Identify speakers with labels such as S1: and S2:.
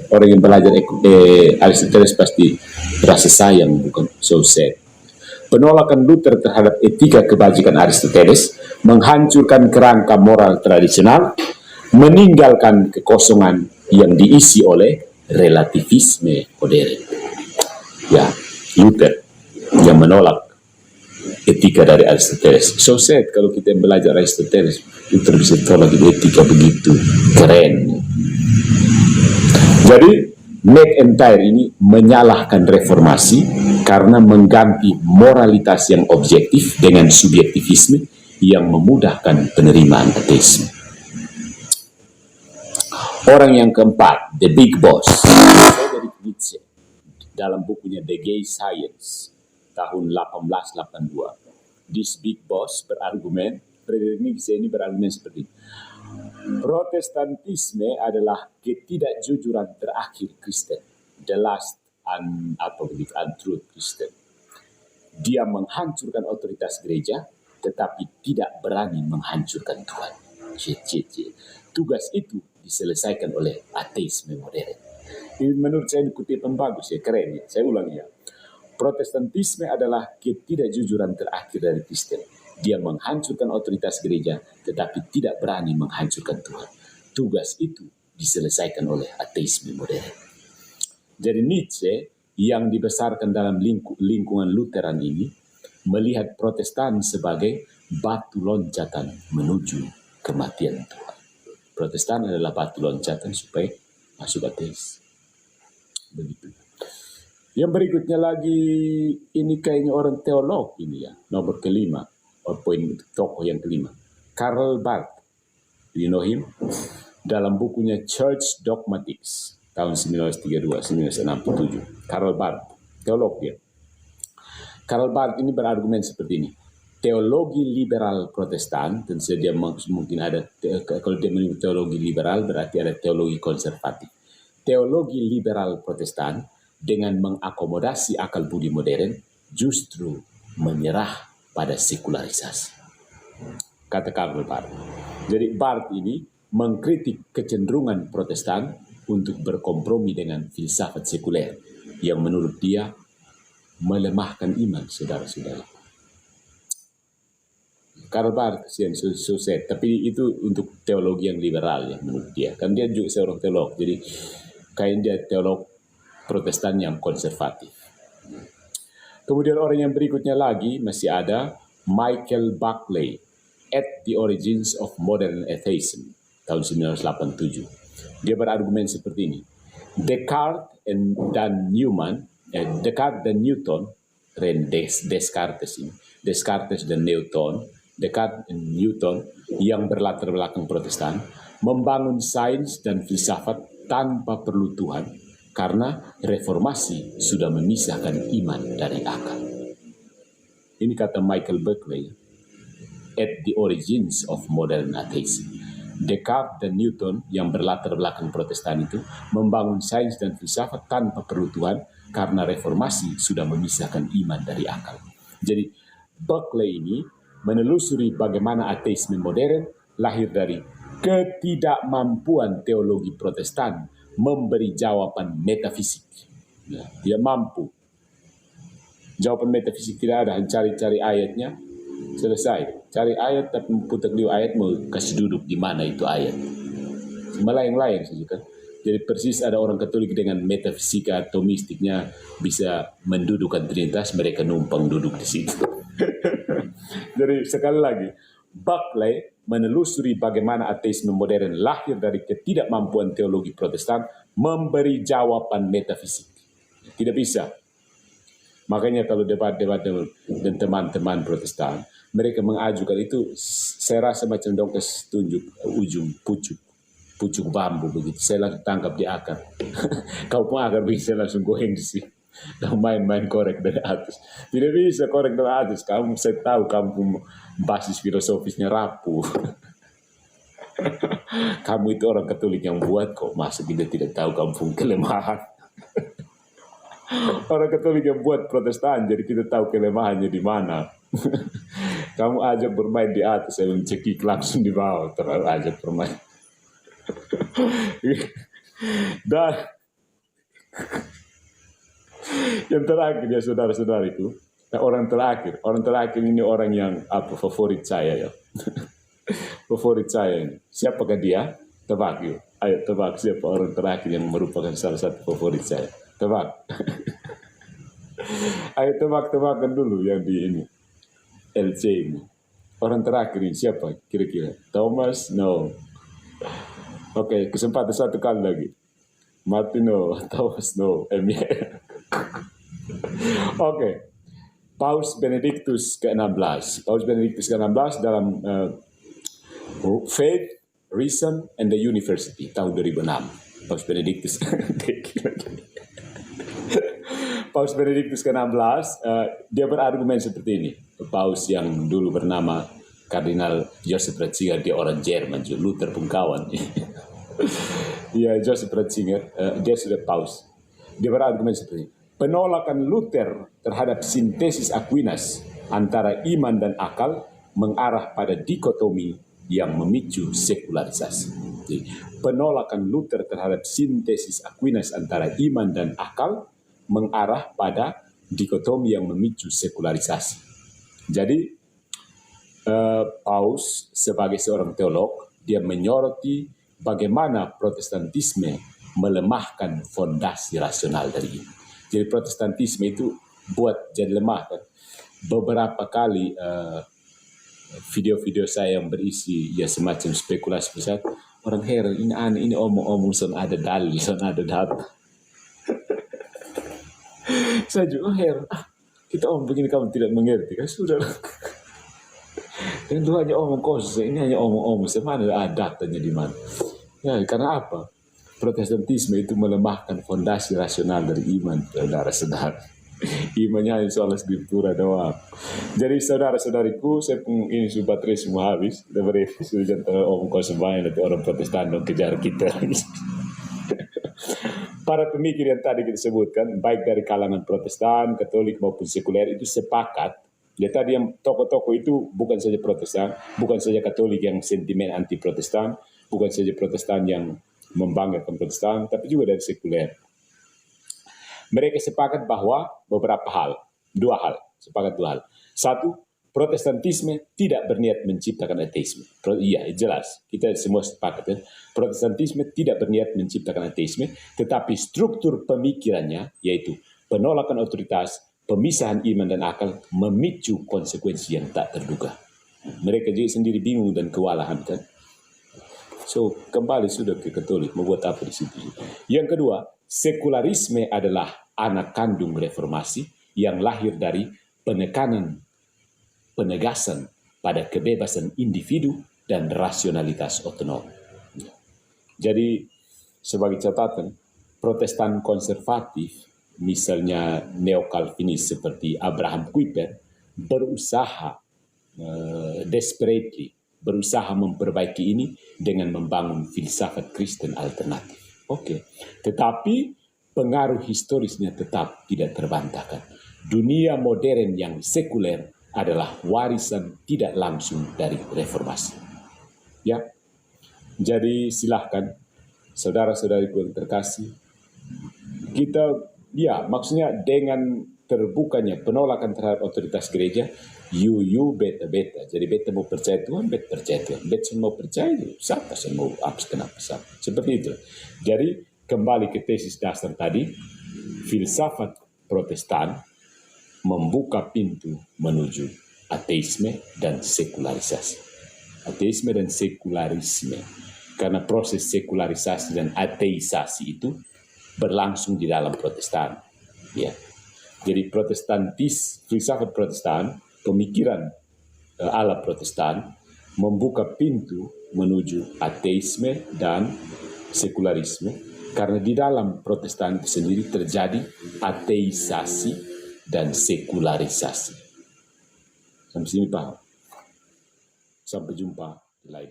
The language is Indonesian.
S1: Orang yang belajar Aristoteles pasti rasa sayang, bukan so sad. Penolakan Luther terhadap etika kebajikan Aristoteles menghancurkan kerangka moral tradisional, meninggalkan kekosongan yang diisi oleh relativisme modern. Ya, Luther yang menolak etika dari Aristoteles. So sad kalau kita belajar Aristoteles, Luther bisa tolak etika begitu keren. Jadi McIntyre ini menyalahkan reformasi karena mengganti moralitas yang objektif dengan subjektivisme yang memudahkan penerimaan ateisme. Orang yang keempat, The Big Boss, Friedrich Nietzsche, dalam bukunya The Gay Science tahun 1882. This Big Boss berargumen, Friedrich Nietzsche ini berargumen seperti ini. Protestantisme adalah ketidakjujuran terakhir Kristen, the last untruth Kristen. Dia menghancurkan otoritas gereja, tetapi tidak berani menghancurkan Tuhan. Tugas itu diselesaikan oleh ateisme modern. Ini menurut saya kutipan bagus ya, keren ya. Saya ulang ya. Protestantisme adalah ketidakjujuran terakhir dari Kristen. Dia menghancurkan otoritas gereja, tetapi tidak berani menghancurkan Tuhan. Tugas itu diselesaikan oleh ateisme modern. Jadi Nietzsche yang dibesarkan dalam lingkungan Lutheran ini melihat Protestan sebagai batu loncatan menuju kematian Tuhan. Protestan adalah batu loncatan supaya masuk ateis. Begitu. Yang berikutnya lagi, ini kayaknya orang teolog ini ya, nomor kelima. Poin tokoh yang kelima, Karl Barth, you know him? Dalam bukunya Church Dogmatics tahun 1932-1967, Karl Barth, teolog dia. Karl Barth ini berargumen seperti ini. Teologi liberal Protestan, tentu saja mungkin ada, kalau dia menyebut teologi liberal berarti ada teologi konservatif. Teologi liberal Protestan dengan mengakomodasi akal budi modern justru menyerah pada sekularisasi, kata Karl Barth. Jadi Barth ini mengkritik kecenderungan Protestan untuk berkompromi dengan filsafat sekuler yang menurut dia melemahkan iman saudara-saudara. Karl Barth sukses, tapi itu untuk teologi yang liberal ya menurut dia. Kan dia juga seorang teolog, jadi kayak dia teolog Protestan yang konservatif. Kemudian orang yang berikutnya lagi masih ada Michael Buckley, At the Origins of Modern Atheism, tahun 1987. Dia berargumen seperti ini. Descartes dan Newton, Descartes dan Newton, Descartes dan Newton yang berlatar belakang Protestan, membangun sains dan filsafat tanpa perlu Tuhan, karena reformasi sudah memisahkan iman dari akal. Ini kata Michael Buckley, At the Origins of Modern Atheism. Descartes dan Newton yang berlatar belakang Protestan itu membangun sains dan filsafat tanpa perlu Tuhan, karena reformasi sudah memisahkan iman dari akal. Jadi Buckley ini menelusuri bagaimana ateisme modern lahir dari ketidakmampuan teologi Protestan memberi jawaban metafisik. Ya, dia mampu. Jawaban metafisik tidak ada, cari-cari ayatnya, selesai. Cari ayat tapi putar dulu ayat, mau kasih duduk di mana itu ayat. Melayang-layang saja kan. Jadi persis ada orang Katolik dengan metafisika atau mistiknya bisa mendudukkan Trinitas, mereka numpang duduk di situ. Jadi sekali lagi, Buckley menelusuri bagaimana ateisme modern lahir dari ketidakmampuan teologi Protestan memberi jawaban metafisik. Tidak bisa. Makanya kalau debat-debat dengan teman-teman Protestan, mereka mengajukan itu, saya rasa macam dongkes tunjuk ujung pucuk bambu begitu. Saya langsung tangkap di akar. Kau pun akar bisa langsung goreng di sini. Dan main-main korek dari atas. Tidak bisa korek dari atas. Saya tahu kamu basis filosofisnya rapuh. Kamu itu orang Katolik yang buat kok. Masa kita tidak tahu kamu punya kelemahan. Orang Katolik yang buat Protestan, jadi kita tahu kelemahannya di mana. Kamu ajak bermain di atas, saya mencekik langsung di bawah. Terlalu ajak bermain. Dan Yang terakhir ya saudara-saudariku, orang terakhir ini orang yang favorit saya ya. Favorit saya ini. Siapakah dia? Tebak yuk. Ayo tebak siapa orang terakhir yang merupakan salah satu favorit saya. Tebak. Ayo tebak-tebakan dulu yang di ini. LC ini. Orang terakhir ini siapa kira-kira? Thomas? No. Oke, kesempatan satu kali lagi. Martino, Thomas, no. Oke. Paus Benedictus ke-16. Paus Benedictus ke-16 dalam Faith, Reason, and the University tahun 2006. Paus Benedictus. Paus Benedictus ke-16, dia berargumen seperti ini. Paus yang dulu bernama Kardinal Joseph Ratzinger, dia orang Jerman, Luther pun kawan. Ya, Joseph Ratzinger, dia sudah paus. Dia berargumen seperti ini. Penolakan Luther terhadap sintesis Aquinas antara iman dan akal mengarah pada dikotomi yang memicu sekularisasi. Jadi, penolakan Luther terhadap sintesis Aquinas antara iman dan akal mengarah pada dikotomi yang memicu sekularisasi. Jadi, Paus sebagai seorang teolog, dia menyoroti bagaimana Protestantisme melemahkan fondasi rasional dari ini. Jadi Protestantisme itu buat jadi lemah. Kan? Beberapa kali video-video saya yang berisi ya semacam spekulasi besar, orang heran ini aneh, ini omong-omong son ada dalil, son ada data. Saya juga heran, kita omong begini kamu tidak mengerti kan sudah. Itu hanya omong kosong, ini hanya omong-omong, semana ada datanya di mana? Ya karena apa? Protestantisme itu melemahkan fondasi rasional dari iman, saudara-saudara. Imannya hanya soal skriptura doang. Jadi saudara-saudariku, saya pun ini sudah baterai semua habis. Sudah berefis, sudah jangan omong kosong banyak, nanti orang Protestan dong kejar kita. Para pemikir yang tadi kita sebutkan, baik dari kalangan Protestan, Katolik maupun sekuler itu sepakat. Ya tadi yang tokoh-tokoh itu bukan saja Protestan, bukan saja Katolik yang sentimen anti Protestan, bukan saja Protestan yang membanggakan Protestan, tapi juga dari sekuler. Mereka sepakat bahwa beberapa hal, dua hal. Satu, Protestantisme tidak berniat menciptakan ateisme. Iya, jelas. Kita semua sepakat. Ya. Protestantisme tidak berniat menciptakan ateisme, tetapi struktur pemikirannya, yaitu penolakan otoritas, pemisahan iman dan akal, memicu konsekuensi yang tak terduga. Mereka juga sendiri bingung dan kewalahan, kan? So, kembali sudah ke Katolik, membuat apa di situ. Yang kedua, sekularisme adalah anak kandung reformasi yang lahir dari penegasan pada kebebasan individu dan rasionalitas otonom. Jadi, sebagai catatan, Protestan konservatif, misalnya neo-Calvinis seperti Abraham Kuyper, berusaha desperately, berusaha memperbaiki ini dengan membangun filsafat Kristen alternatif. Oke. Tetapi pengaruh historisnya tetap tidak terbantahkan. Dunia modern yang sekuler adalah warisan tidak langsung dari reformasi. Ya. Jadi silahkan saudara-saudariku yang terkasih, kita maksudnya dengan terbukanya penolakan terhadap otoritas gereja, beta. Jadi beta mau percaya Tuhan, beta percaya Tuhan. Beta mau percaya, siapa mau kenapa. Seperti itu. Jadi kembali ke tesis dasar tadi, filsafat Protestan membuka pintu menuju ateisme dan sekularisasi. Ateisme dan sekularisme. Karena proses sekularisasi dan ateisasi itu berlangsung di dalam Protestan. Ya. Jadi filsafat Protestan, pemikiran ala Protestan membuka pintu menuju ateisme dan sekularisme karena di dalam Protestan itu sendiri terjadi ateisasi dan sekularisasi. Sampai sini paham. Sampai jumpa di lain.